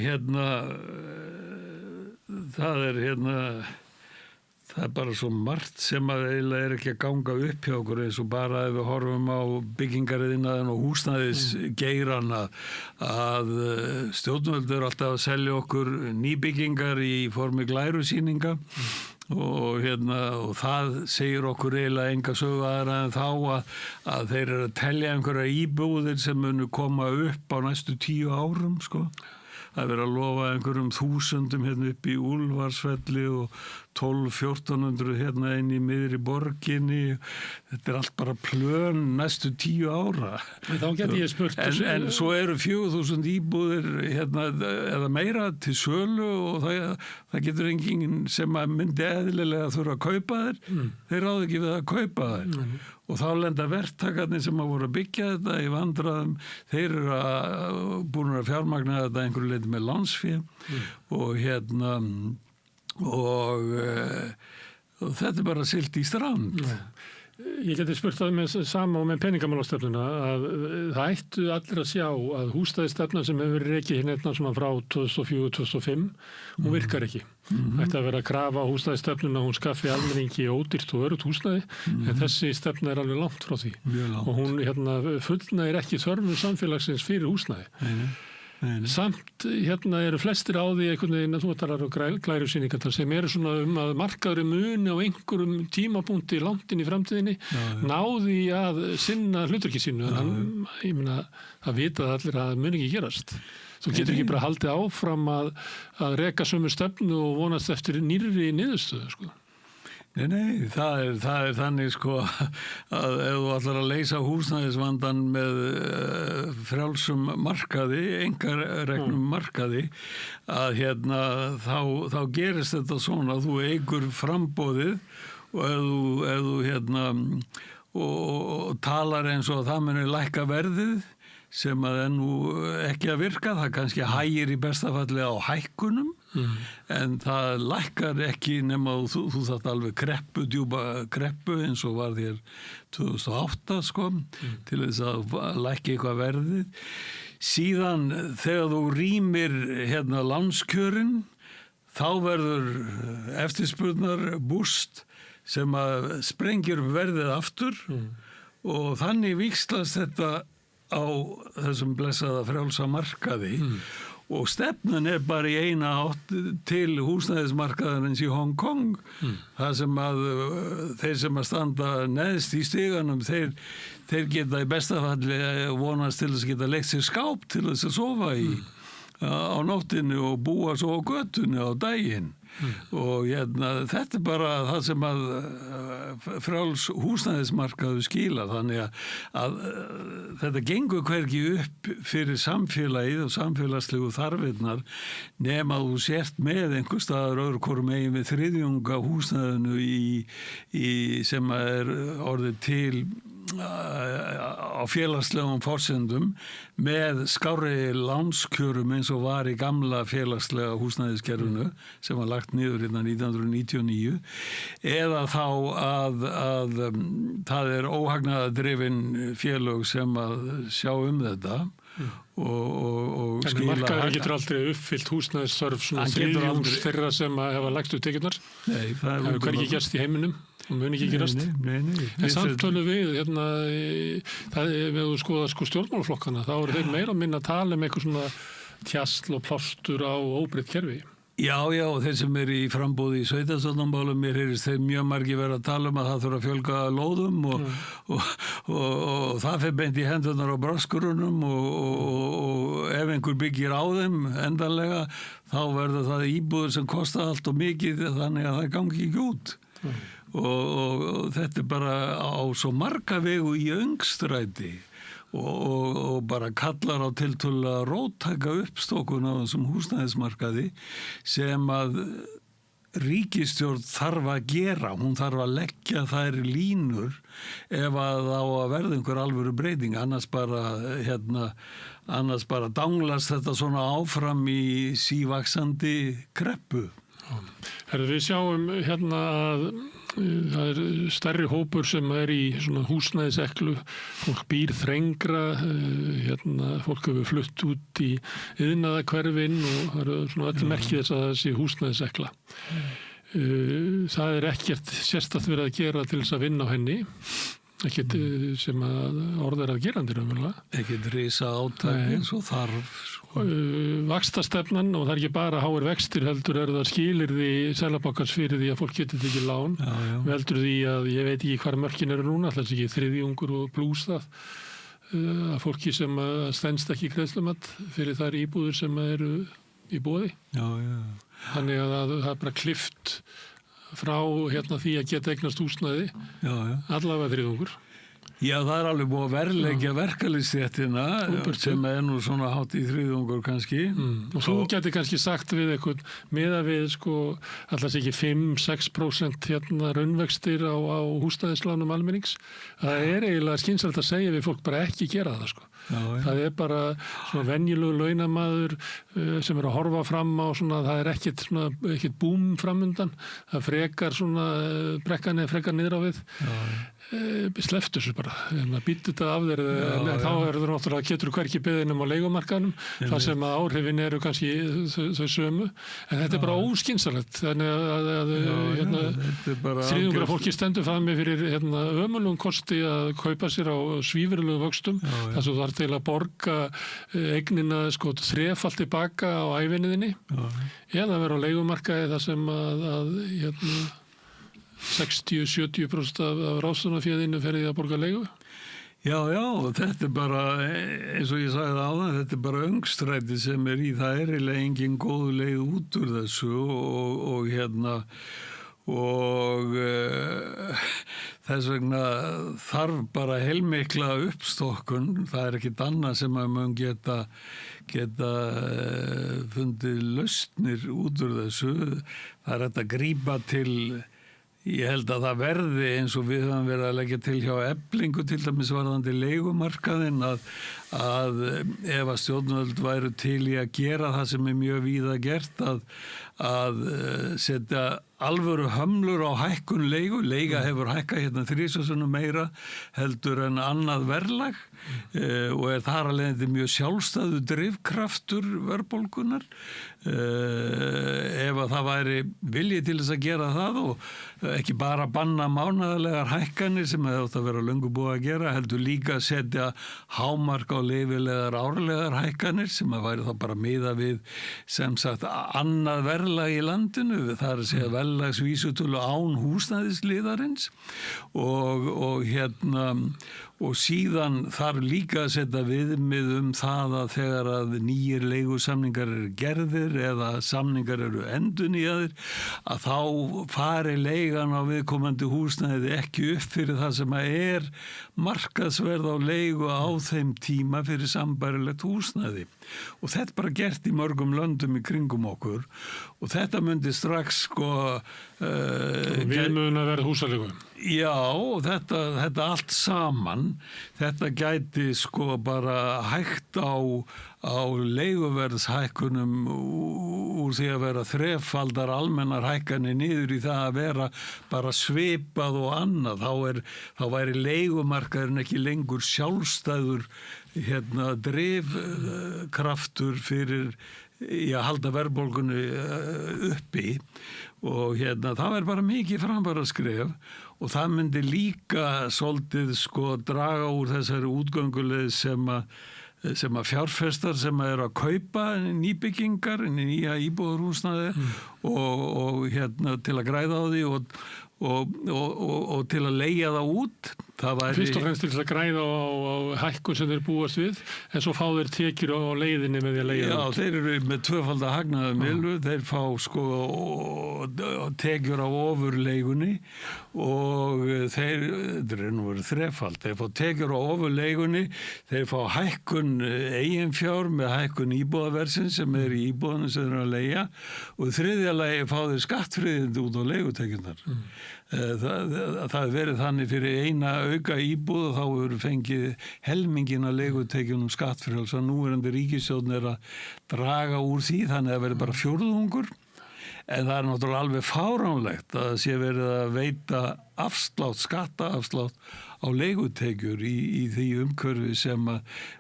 bara svo margt sem að eiginlega er ekki að ganga upp hjá okkur eins og bara ef við horfum á byggingariðnaðinn og húsnæðisgeiran að stjórnvöld eru alltaf að selja okkur nýbyggingar í formi glærusýninga og það segir okkur eiginlega enga sögu aðra en þá að þeir eru að telja einhverja íbúðir sem munu koma upp á næstu 10 árum, sko. Það er verið að lofa einhverjum 1000 upp í Úlfarsfelli og 1200-1400 inn í miðri borginni. Þetta er allt bara plön næstu 10 ára. Þá geti ég spurt. En svo eru 4000 íbúðir eða meira til sölu og það getur enginn sem myndi eðlilega þurfa að kaupa þér. Þeir ráðu ekki við að kaupa þér. Og þá lenda verktakarnir sem að voru að byggja þetta í vandræðum, þeir eru búin að fjármagna þetta einhverju leyti með lánsfé og þetta er bara siglt í strand. Ég geti spurt það með sama og með peningamálastefnuna að það ættu allir að sjá að húsnæðisstefna sem hefur verið rekið svona frá 2004-2005, hún virkar ekki. Það ætti að vera að krafa húsnæðisstefnuna, hún skaffi almenningi ódýrt og öruggt húsnæði, en þessi stefna er alveg langt frá því. Og hún fullnægir ekki þörfum samfélagsins fyrir húsnæði. Samt eru flestir á því einhvern veginn að þú talar um glærusýningar sem eru svona að markaður muni á einhverjum tímapunkti langt inn í framtíðinni náði að sinna hlutverki sínu en ég meina það vita allir að það muni ekki gerast. Þú getur ekki bara haldið áfram að reka sömu stefnu og vonast eftir nýrri niðurstöðu, sko. Nei, það er þannig, sko, að ef þú ætlar að leysa húsnæðisvandan með frjálsum markaði, einkareknum markaði, að þá gerist þetta svona að þú eykur framboðið og ef þú og talar eins og að það muni lækka verðið sem að er nú ekki að virka, það kannski hægir í besta falli á hækkunum en það lækkar ekki nema þú þarft alveg djúpa kreppu eins og var þér 2008 sko til þess að lækka eitthvað verðið. Síðan þegar þú rýmir lánskjörin þá verður eftirspurnar búst sem að sprengir verðið aftur og þannig víxlast þetta á þessum blessaða frjálsa markaði og stefnan er bara í eina átt til húsnæðismarkaðarins í Hong Kong. Það sem að þeir sem að standa neðst í stiganum, þeir geta í besta falli vonast til þess að geta leitt sér skáp til þess að sofa í á nóttinni og búa svo á götunni á daginn. og þetta bara það sem að frjáls húsnæðismarkaður skila, þannig að þetta gengur hvergi upp fyrir samfélagið og samfélagslegu þarfirnar nema þú sért með einhver staðar öðru hvoru megin við þriðjunga húsnæðinu í sem er orðið til á félagslegum forsendum með skárri lánskjörum eins og var í gamla félagslega húsnæðiskerfinu sem var lagt niður 1999 eða þá að það er óhagnaðardrifin félög sem að sjá þetta og en markaður getur aldrei uppfyllt húsnæðisþörf svona þriðjungs þeirra sem hefa lagt upp tekjurnar. Nei, það hefur hvergi gerst í heiminum og mun ekki gerast. En samtölu við það ef þú skoðar stjórnmálaflokkana þá eru þeir meira að minna að tala eitthvað svona tjasl og plástur á óbreytt kerfi. Já, þeir sem eru í frambúði í sveitarstjórnarmálum, mér heyrist þeir mjög margir vera að tala að það þurfa að fjölga lóðum og það fer beint í hendurnar á braskurunum og ef einhver byggir á þeim endanlega, þá verður það íbúður sem kosta allt og mikið þannig að það gangi ekki út. Og þetta er bara á svo marga vegu í öngstræti og bara kallar á tiltölulega róttæka uppstokkun á þessum húsnæðismarkaði sem að ríkisstjórn þarf að gera, hún þarf að leggja þær línur ef að á að verða einhver alvöru breyting, annars bara danglast þetta svona áfram í sívaxandi kreppu. Við sjáum að það er stærri hópur sem er í svona húsnæðiseklu, fólk býr þrengra, fólk hefur flutt út í iðnaðarhverfin og það eru svona öll merki þess að það sé húsnæðisekla. Það er ekkert sérstakt verið að gera til þess að vinna á henni, ekkert sem að orða að gerandi raunverulega. Ekkert risa átak eins og þarf. Vaxtastefnan, og það er ekki bara háir vextir heldur það skilyrði Seðlabankans fyrir því að fólk getur tekið lán. Veldur því að ég veit ekki hvar mörkin eru núna, alltaf ekki þriðjungur og plús það að fólki sem stenst ekki greiðslumat fyrir þær íbúður sem eru í boði. Þannig að það er bara klift frá því að geta eignast húsnæði, allavega þriðjungur. Já, það er alveg búið að verðleggja verkalýðsstéttina sem er nú svona hátt í þriðjungur kannski. Og þú gæti kannski sagt við eitthvað miðað við alltaf ekki 5-6% raunvextir á húsnæðislánum almennings. Það er eiginlega skynsamlegt að segja við fólk bara ekki gera það Það er bara svona venjulegur launamaður sem er að horfa fram á svona, það er ekkert búm framundan, það frekar svona brekkan eða frekar niður á við. Sleftu þessu bara, býttu þetta af þér en þá náttúrulega getur hvergi beðinum á leigumarkaðnum, þar sem að áhrifin eru kannski þau sömu, en þetta er bara óskynsalegt, þannig að þriðjungur af fólki stendur frammi fyrir ömurlegum kosti að kaupa sér á svívirðulegum vöxtum, þar sem þú þarf til að borga eignina þrefalt tilbaka á ævinniðinni, eða vera á leigumarkaði þar sem að 60-70% af ráðstöfunarféðinu fer í að borga leigu. Já, þetta er bara, eins og ég sagði áðan, þetta er bara öngstræti sem er í, það er eiginlega engin góð leið út úr þessu og þess vegna þarf bara heilmikla uppstokkun, það er ekkert annað sem að mun geta fundið lausnir út úr þessu, það er hægt að grípa til. Ég held að það verði eins og við höfum verið að leggja til hjá Eflingu til dæmis varðandi leigumarkaðinn að ef að stjórnvöld væru til í að gera það sem er mjög víða gert að setja alvöru hömlur á hækkun leiga hefur hækkað 3 sinnum meira heldur en annað verðlag og er þar að leiðandi mjög sjálfstæðu drifkraftur verðbólgunar ef að það væri vilji til þess að gera það og ekki bara banna mánaðarlegar hækkanir sem hefði átt að vera löngu búið að gera heldur líka að setja hámark á leyfilegar árlegar hækkanir sem að væri þá bara miða við sem sagt annað verðlag í landinu, það er að segja verðlagsvísitölu án húsnæðisliðarins og síðan þarf líka að setja viðmið það að þegar að nýjir leigusamningar eru gerðir nýjaðir eða samningar eru endurnýjaðir, að þá fari leigan á viðkomandi húsnæði ekki upp fyrir það sem er markaðsverð á leigu á þeim tíma fyrir sambærilegt húsnæði. Og þetta bara gert í mörgum löndum í kringum okkur og þetta myndi strax viðmiðun að verða húsaleigu. Já, og þetta allt saman, þetta gæti bara hægt á leiguverðshækkunum úr því að vera þrefaldar almennar hækkanir niður í það að vera bara svipað og annað. Þá væri leigumarkaðurinn ekki lengur sjálfstæður drifkraftur fyrir að halda verðbólgunni uppi og það er bara mikið framfaraskref og það myndi líka svolítið draga úr þessari útgönguleið sem að fjárfestar sem eru að kaupa nýbyggingar, nýja íbúðarhúsnæði og til að græða á því og til að leigja það út. Fyrst og fremst til þess að græða á hækkun sem þeir búast við, en svo fá þeir tekjur á leiðinni með því að leigja það út. Já, þeir eru með tvöfalda hagnaðarmiðlu, þeir fá tekjur á ofurleigunni og þetta er nú verið þrefald, þeir fá tekjur á ofurleigunni, þeir fá hækkun eiginfjár með hækkun íbúðaverðsins sem er í íbúðunum sem þeir eru að leigja og í þriðja lagi fá þeir skattfríðindi út á leigutekjurnar. Það verið þannig fyrir eina auka íbúð og þá hefur fengið helmingin að leigutekjunum skattfrjáls og núverandi ríkisstjórn að draga úr því þannig að verið bara fjórðungur. En það náttúrulega alveg fáránlegt að það sé verið að veita skattaafslátt á leigutekjur í því umhverfi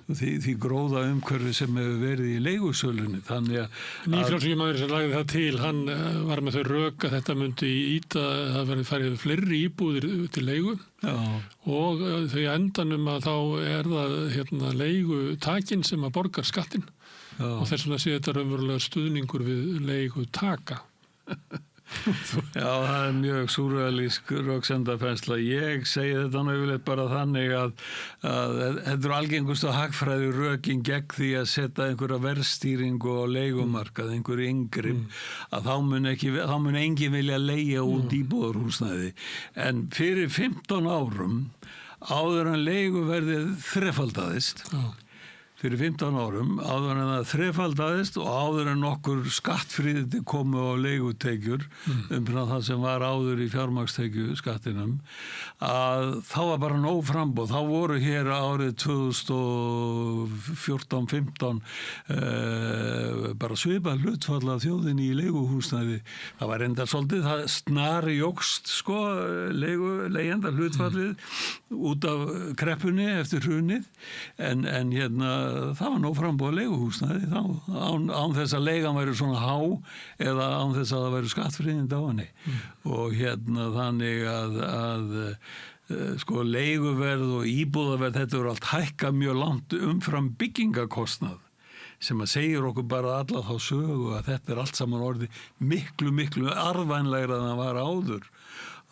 því gróða umhverfi sem hefur verið í leigusölunni. Nýfrjálsíkjumaður sem lagði það til, hann var með þau rök að þetta myndi íta að það verið farið fleiri íbúðir til leigu. Já. Og þau endanum að þá það leigutakin sem að borgar skattinn. Já. Og þess vegna sé þetta raunverulega stuðningur við leigutaka. Já, það er mjög súrrealísk röksemdafærsla. Ég segi þetta náttúrulega bara þannig að þetta eru algengustu hagfræði rökin gegn því að setja einhverja verðstýringu á leigumarkað, einhverju inngrip, að þá mun enginn vilja leigja út íbúðarhúsnæði. En fyrir 15 árum, áður en leiguverðið þrefaldaðist, fyrir 15 árum, áður en það þrefaldaðist og áður en nokkur skattfríðindi komu á leigutekjur það sem var áður í fjármagnstekju skattinum, að þá var bara nóg framboð. Þá voru hér árið 2014-15 bara svipað hlutfall af þjóðinni í leiguhúsnæði. Það var enda svolítið, það snari jókst leigjenda hlutfallið út af kreppunni eftir hrunið, en það var nóg framboð leiguhúsnæði án þess að leigan væri svona há eða án þess að það væri skattfríðindi á henni. Og þannig að leiguverð og íbúðaverð, þetta eru allt hækkað mjög langt umfram byggingakostnað sem að segir okkur bara alla þá sögu að þetta er allt saman orðið miklu arðvænlegra en það var áður.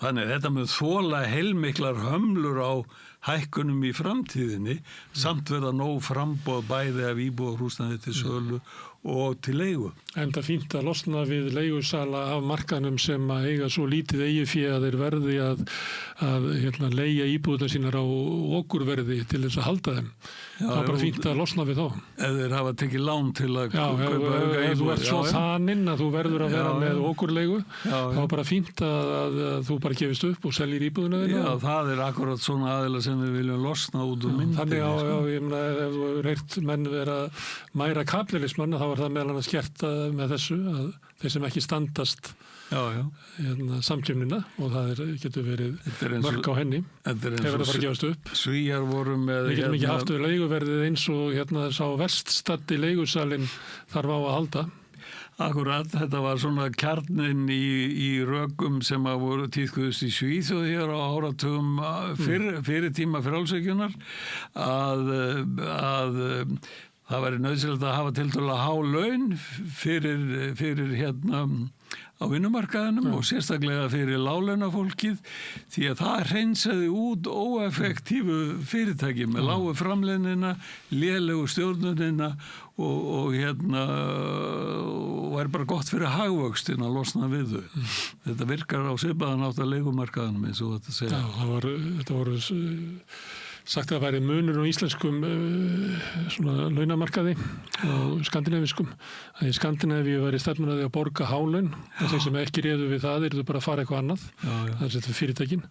Þannig að þetta með þola heilmiklar hömlur á hækkunum í framtíðinni samt verða nóg framboð bæði af íbúðarhúsnæði til sölu og til leigu. En það fínt að losna við leigusala af markanum sem að eiga svo lítið eigifé að þeir verði að leigja íbúðuna sínar á okurverði til þess að halda þeim. Það er bara fínt að losna við þá. Ef þeir hafa tekið lán til að kaupa auka íbúð. Ef þú ert svo þaninn að þú verður að vera með okurleigu, þá er bara fínt að þú bara gefist upp og seljir íbúðuna þína. Já, það er akkurat svona aðila sem við viljum losna út úr myndinni. Þannig ég meina, ef þú reyrt menn vera mæra kapitalismanna, þá er það meðal annars gert með þessu að þeir sem ekki standast samkeppnina og það getur verið mörg á henni hefur það bara gefast upp. Svíjar voru með við getum ekki haft við leiguverðið eins og sá veststaddi leigusalinn þarf á að halda. Akkurat, þetta var svona kjarnin í rökum sem að voru tíðkuðust í Svíþjóð hér á áratugum fyrir tíma frjálshyggjunnar að það væri nauðsynlegt að hafa tiltölulega há laun fyrir á vinnumarkaðinum og sérstaklega fyrir láglaunafólkið því að það hreinsaði út óeffektífu fyrirtæki með lágu framleiðnina, lélegu stjórnunina og bara gott fyrir hagvöxtin að losna við þau. Þetta virkar á svipaðan átt að leigumarkaðinum eins og þetta segja. Já, þetta voru sagt að það væri munur á íslenskum svona launamarkaði og skandinaviskum. Að í Skandinavíu væri stefnan að því að borga hálaun og þeir sem ekki réðu við það eru bara að fara eitthvað annað. Það er þetta fyrirtækin.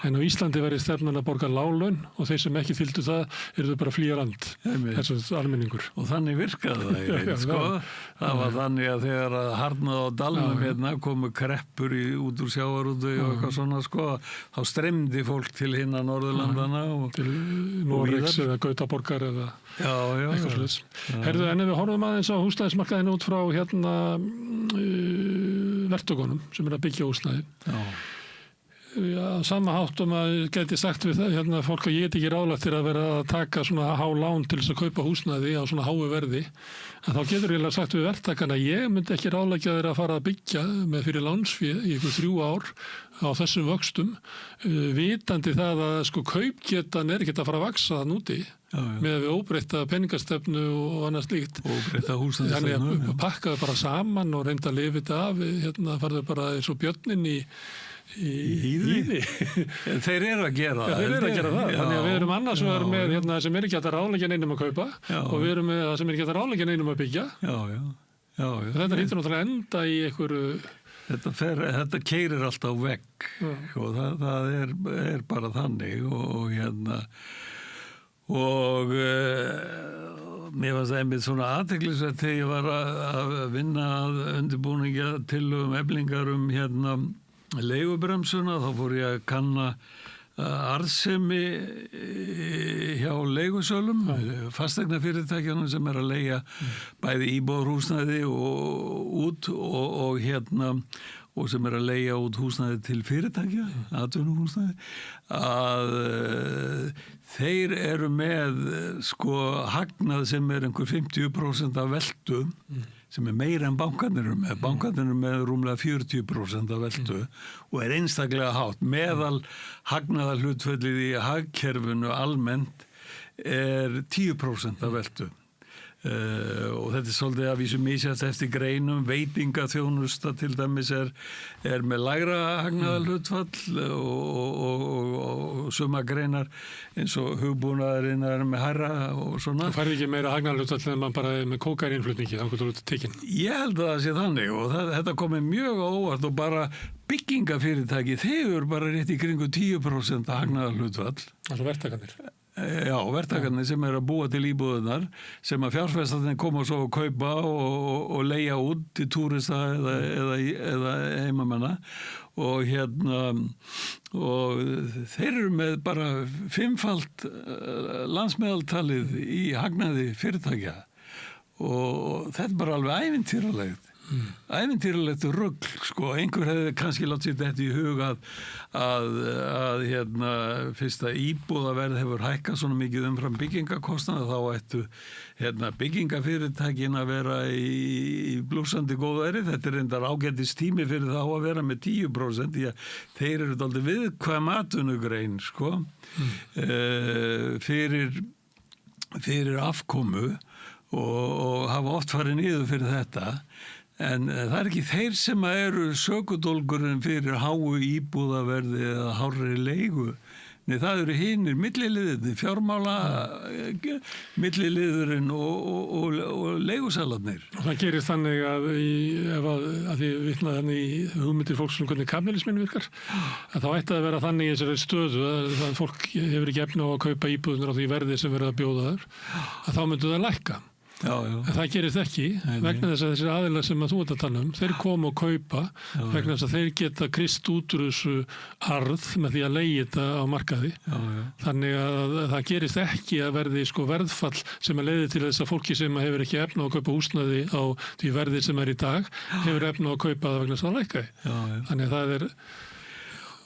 En á Íslandi væri stefnan að borga láglaun og þeir sem ekki fylgdu það eru bara að flýja land. Þessu almenningur. Og þannig virkaði það sko. Það var þannig að þegar að harnaði á dalnum komu kreppur út úr sjávarútvegi og eitthvað svona sko, þá streymdi fólk til hinna Norðurlandana og til Noregs eða Gautaborgar eða eitthvað slúðis. Herðu, en ef við horfum aðeins á húsnæðismarkaðinu út frá verktökunum sem að byggja húsnæði. Sama háttum að geti sagt við það, fólk að ég get ekki ráðlagt til að vera að taka svona há lán til þess að kaupa húsnæði á svona háu verði, en þá getur ég sagt við verktakana að ég myndi ekki ráðleggja þeirra að fara að byggja með fyrir lánsfé í ykkur 3 ár á þessum vöxtum, vitandi það að sko kaupgetan er ekki að fara að vaksa það núti með að við óbreytta peningastefnu og annað slíkt. Óbreytta húsnæðisstefnu. Þannig að pakka þau bara saman og reynda að lifa þetta af, farðu bara eins og björnin í Hýði. Þeir eru að gera það. Þeir eru að gera það. Þannig að við erum annars vegar með sem er ekki hægt að ráðleggja neinum að kaupa og við erum með það sem er ekki hægt að ráðleggja neinum að byggja. Þetta hlýtur náttúrulega enda í einhverju. Þetta keyrir alltaf vegg og það er bara þannig og mér fannst það einmitt svona athyglisvert þegar ég var að vinna að undirbúninga tillögum Eflingar leigubremsuna, þá fór ég að kanna arðsemi hjá leigusölum, fasteignafyrirtækjanum sem er að leigja bæði íbúðarhúsnæði og út og sem er að leigja út húsnæði til fyrirtækja, atvinnuhúsnæði, að þeir eru með sko hagnað sem er einhver 50% af veltu, sem er meira en bankarnir eru með. Bankarnir eru með rúmlega 40% af veltu og er einstaklega hátt. Meðal hagnaðarhlutfallið í hagkerfinu almennt er 10% af veltu. Og þetta er svolítið að vísu misjast eftir greinum. Veitingaþjónusta til dæmis er með lægra hagnaðarhlutfall og suma greinar eins og hugbúnaðurinn er með hærra og svona. Þú færði ekki meira hagnaðarhlutfall en mann bara með kókaininnflutningi, þá getur þú tekinn. Ég held að það sé þannig og þetta komið mjög óvart og bara byggingafyrirtæki, þeir bara rétt í kringu 10% hagnaðarhlutfall. Það er verktakarnir. Já, verktakarnir sem er að búa til íbúðunar sem að fjárfestarnir koma svo að kaupa og leigja út til túrista eða heimamanna og og þeir eru með bara 5-falt landsmeðaltalið í hagnaði fyrirtækja og þetta er bara alveg ævintýralegt. Ævintýralegt rugl, sko. Einhver hefði kannski látið sér þetta í hug að fyrst að íbúðaverð hefur hækkað svona mikið umfram byggingakostnað, þá ættu byggingafyrirtækin að vera í blúsandi góðæri. Þetta er reyndar ágætis tími fyrir þá að vera með 10%, því að þeir eru dálítið viðkvæm atvinnugrein, sko, fyrir afkomu og hafa oft farið niður fyrir þetta. En það er ekki þeir sem eru sökudólgurinn fyrir háu íbúðaverði eða hárri leigu. Nei, það eru hinir milliliðirnir, fjármála milliliðurinn og leigusalarnir. Og það gerir þannig að því vitnaði þannig í hugmyndir fólks sem hvernig kapitalismin virkar, að þá ætti að vera þannig í þessari stöðu að fólk hefur ekki efni á að kaupa íbúðunar á því verði sem verið að bjóða þar, að þá myndu það lækka. En það gerist ekki vegna þess að þessir aðilar sem að þú ert að tala þeir koma og kaupa vegna þess að þeir geta krist út úr þessu arð með því að leigja þetta á markaði. Þannig að það gerist ekki að verði sko verðfall sem að leiði til þess að fólki sem hefur ekki efni á að kaupa húsnæði á því verði sem er í dag hefur efni á að kaupa það vegna þess að lækka. Þannig að það er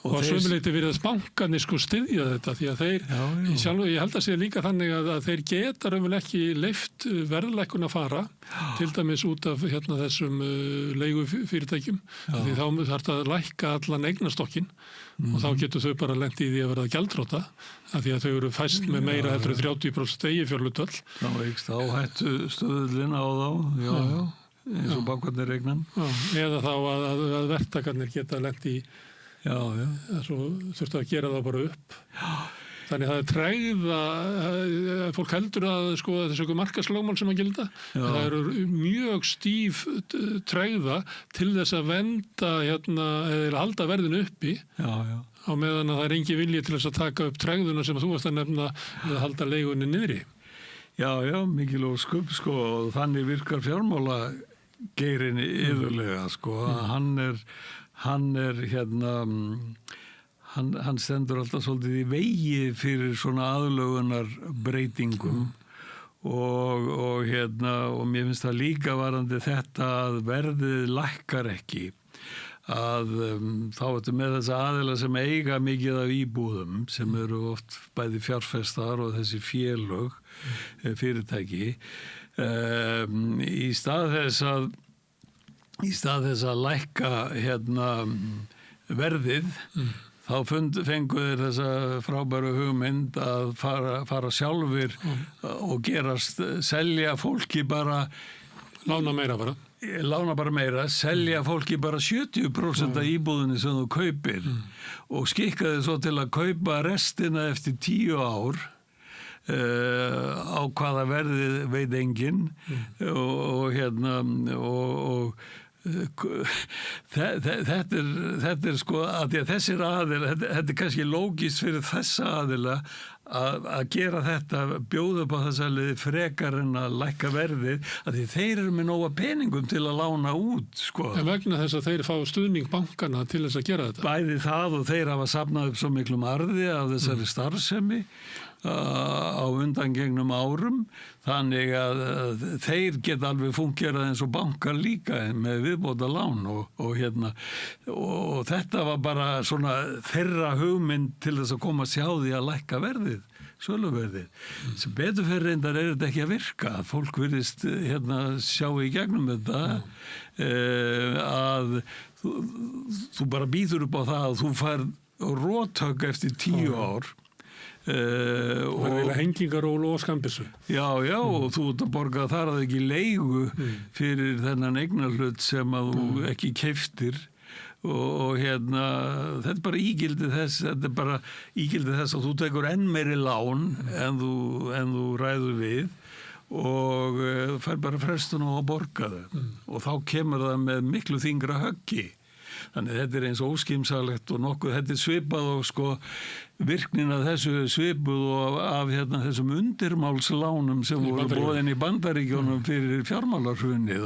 Og sömuleyti virðast bankarnir sko styðja þetta því að þeir, sjálf, ég held að sé líka þannig að þeir geta raunverulega ekki leyft verðlækkun að fara, til dæmis út af þessum leigufyrirtækjum, því þá þarf það að lækka allan eignastokkin og þá getur þau bara lent í því að verða gjaldþrota, af því að þau eru fæst með meira heldur 30% eigifjárhlutfall. Þá eykst áhættu stöðlinn á þá, eins og bankarnir regnan. Eða þá að verktakarnir geta lent í svo þurftu að gera það bara upp. Þannig það tregða, fólk heldur að sko þessu markaðslögmál sem að gilda, það eru mjög stíf tregða til þess að venda eða halda verðinu uppi á meðan að það er engin vilji til þess að taka upp tregðuna sem að þú varst að nefna að halda leigunni niðri. Já, mikil og skubb sko, og þannig virkar fjármála geirinni yfirlega sko, hann stendur alltaf svolítið í vegi fyrir svona aðlögunar breytingum og mér finnst það líka varandi þetta að verðið lækkar ekki, að þá ertu með þessa aðila sem eiga mikið af íbúðum sem eru oft bæði fjárfestar og þessi félög, fyrirtæki, í stað þess að lækka verðið, þá fengu þeir þessa frábæru hugmynd að fara sjálfur og selja fólki bara lána bara meira, selja fólki bara 70% af íbúðinni sem þú kaupir og skikka þið svo til að kaupa restina eftir 10 ár á hvaða verðið veit enginn og þetta er sko að því að þessir aðila, þetta er kannski lógist fyrir þessa aðila að gera þetta, bjóða upp á þessa liði frekar en að lækka verðið, að því þeir eru með nóga peningum til að lána út sko. En vegna þess að þeir fá stuðning bankana til þess að gera þetta? Bæði það og þeir hafa safnað upp svo miklum arði af þessari starfsemi á undangengnum árum, þannig að þeir geta alveg fungerað eins og bankar líka með viðbóta lán og þetta var bara svona þeirra hugmynd til þess að koma að sjá því að lækka verðið, söluverðið. Sem betur fyrir reyndar er þetta ekki að virka, fólk virðist sjá í gegnum þetta að þú bara býður upp á það að þú fær róttök eftir 10 ár. Og það er eiginlega hengingaról og skambissu. Já, og þú ert að borga þar að ekki leigu fyrir þennan eignarhlut sem að þú ekki keyptir og þetta er bara ígildi þess, að þú tekur enn meiri lán en þú ræður við og fær bara frestun á að borga þau og þá kemur það með miklu þyngra höggi. Þannig þetta er eins óskýmsalegt og nokkuð, þetta er svipað og sko virknin að þessu svipuð og af þessum undirmálslánum sem voru boðin í Bandaríkjónum fyrir fjármálahrunið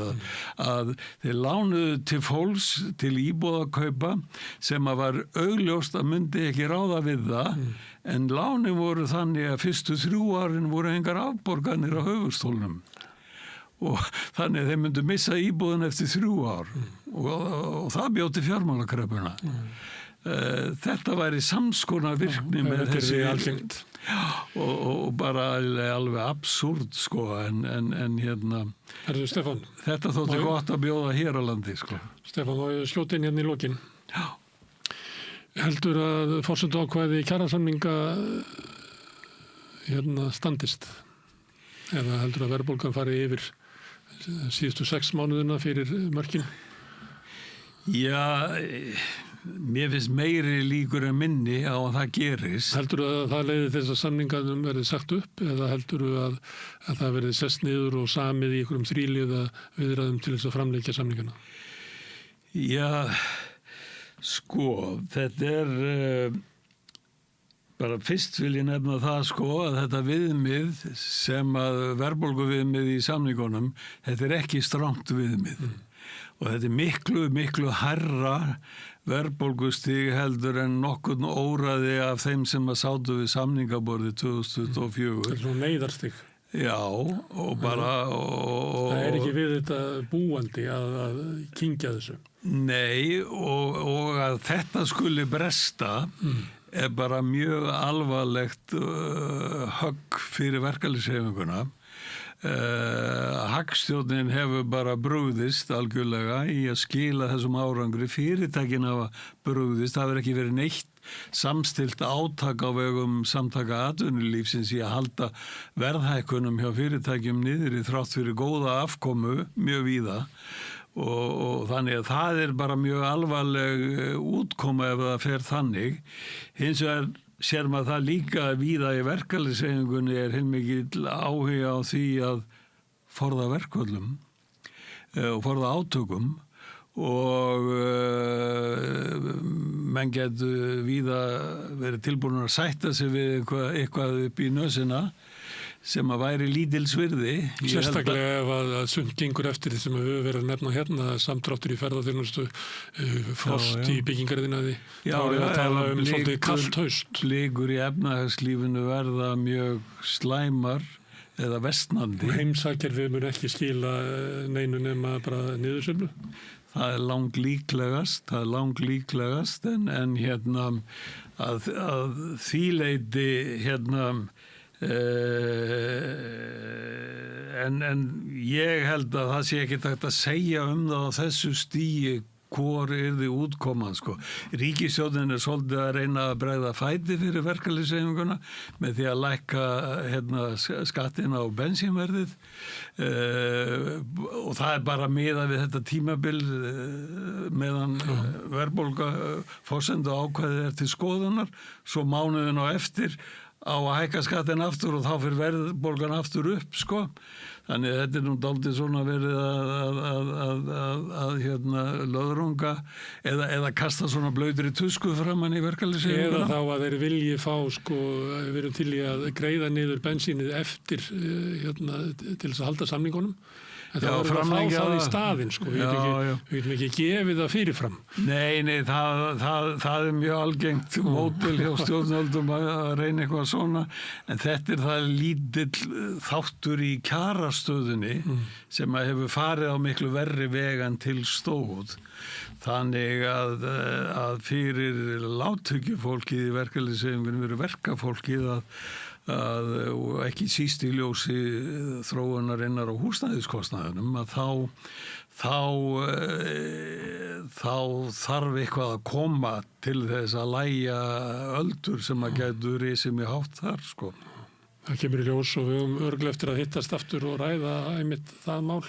að þeir lánuðu til fólks til íbúðakaupa sem að var augljóst að myndi ekki ráða við það en lánin voru þannig að fyrstu 3 árin voru engar afborganir á höfuðstólnum. Og þannig að þeir myndu missa íbúðin eftir 3 ár og það bjóð til fjármálakreppuna. Þetta væri samskonar virkni með þessi og bara alveg absúrd sko en Stefán, þetta þótti gott að bjóða hér á landi sko. Stefán, og ég skjóti inn í lokin. Heldur að forsenduákvæði kjarasamninga standist? Eða heldur að verðbólgan fari yfir síðustu 6 mánuðina fyrir mörkin? Já, mér finnst meiri líkur en minni á að það gerist. Heldur að það leiði þess að samninganum verði sagt upp eða heldur að það verði sest niður og samið í einhverjum þríliða viðræðum til þess að framleggja samningana? Já, sko, þetta er bara fyrst vil ég nefna það sko að þetta viðmið sem að verðbólguviðmið í samningunum, þetta er ekki strangt viðmið og þetta er miklu hærra verðbólgustig heldur en nokkurn óraði af þeim sem að sátu við samningaborði 2024. Þetta er svona neyðarstig. Já, og bara... Það ekki við þetta búandi að kyngja þessu. Nei, og að þetta skuli bresta er bara mjög alvarlegt högg fyrir verkalýðshreyfinguna. Hagstjórnin hefur bara brugðist algjörlega í að skila þessum árangri. Fyrirtækin hafa brugðist, það hefur ekki verið neitt samstillt átak á vegum samtaka atvinnulífsins í að halda verðhækkunum hjá fyrirtækjum niður í þrátt fyrir góða afkomu mjög víða og þannig að það er bara mjög alvarleg útkoma ef það fer þannig. Hins vegar sér maður það líka víða í verkalýðshreyfingunni er heilmikill áhuga á því að forða verkföllum og forða átökum og menn getur víða verið tilbúin að sætta sig við eitthvað upp í nösina sem að væri lítilsvirði. Sérstaklega ef að sumt gengur eftir því sem við höfum verið að nefna hérna, samdráttur í ferðaþjónustu, frost í byggingariðnaði, þá er að tala svolítið kalt haust. Blikur í efnahagslífinu verða mjög slæmar eða versnandi. Og heimsakerfið mun ekki skila neinu nema bara niðursveiflu. Það er langlíklegast en hérna að því leyti hérna en ég held að það sé ekki hægt að segja það á þessu stigi hvor yrði útkoman sko. Ríkisstjórnin er svolítið að reyna að bregða fæti fyrir verkalýðshreyfinguna með því að lækka skattin á bensínverðið og það er bara miðað við þetta tímabil meðan verðbólga forsendu ákvæðið til skoðunar, svo mánuðin á eftir á að hækka skattin aftur og þá fyrir verðbólgan aftur upp sko. Þannig að þetta er nú dálítið svona verið að löðrunga eða kasta svona blauðri tusku framan í verkalýðshreyfinguna. Eða þá að þeir vilji fá sko, við erum til í að greiða niður bensínið eftir til þess að halda samningunum. En það voru að fá það í staðinn sko, við getum ekki gefið það fyrirfram. Nei, það er mjög algengt mótil hjá stjórnvöldum að reyna eitthvað svona, en þetta er það lítill þáttur í kjarastöðunni sem að hefur farið á miklu verri veg en til stóð. Þannig að fyrir lágtekjufólkið í verkalýðshreyfingunni verður verkafólkið og ekki síst í ljósi þróunarinnar á húsnæðiskostnaðunum að þá þarf eitthvað að koma til þess að lægja öldur sem að getur risið með hátt þar sko. Það kemur í ljós og við höfum örugglega eftir að hittast aftur og ræða einmitt það mál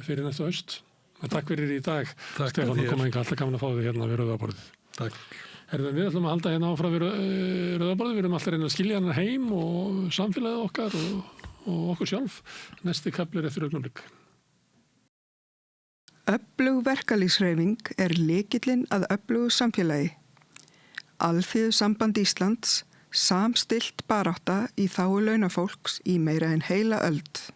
fyrir næstu haust. Takk fyrir í dag. Stefán, þú kom hingað, alltaf gaman að fá þig hérna við Rauðaborðið. Takk. Við ætlum að halda hérna áfram við Rauðaborðið, við erum alltaf reyna að skilja hann heim og samfélagið okkar og okkur sjálf. Næsti kafli eftir augnablik. Öflug verkalýðshreyfing er lykillinn að öflugu samfélagi. Alþýðusamband Íslands samstillt barátta í þágu launafólks í meira en heila öld.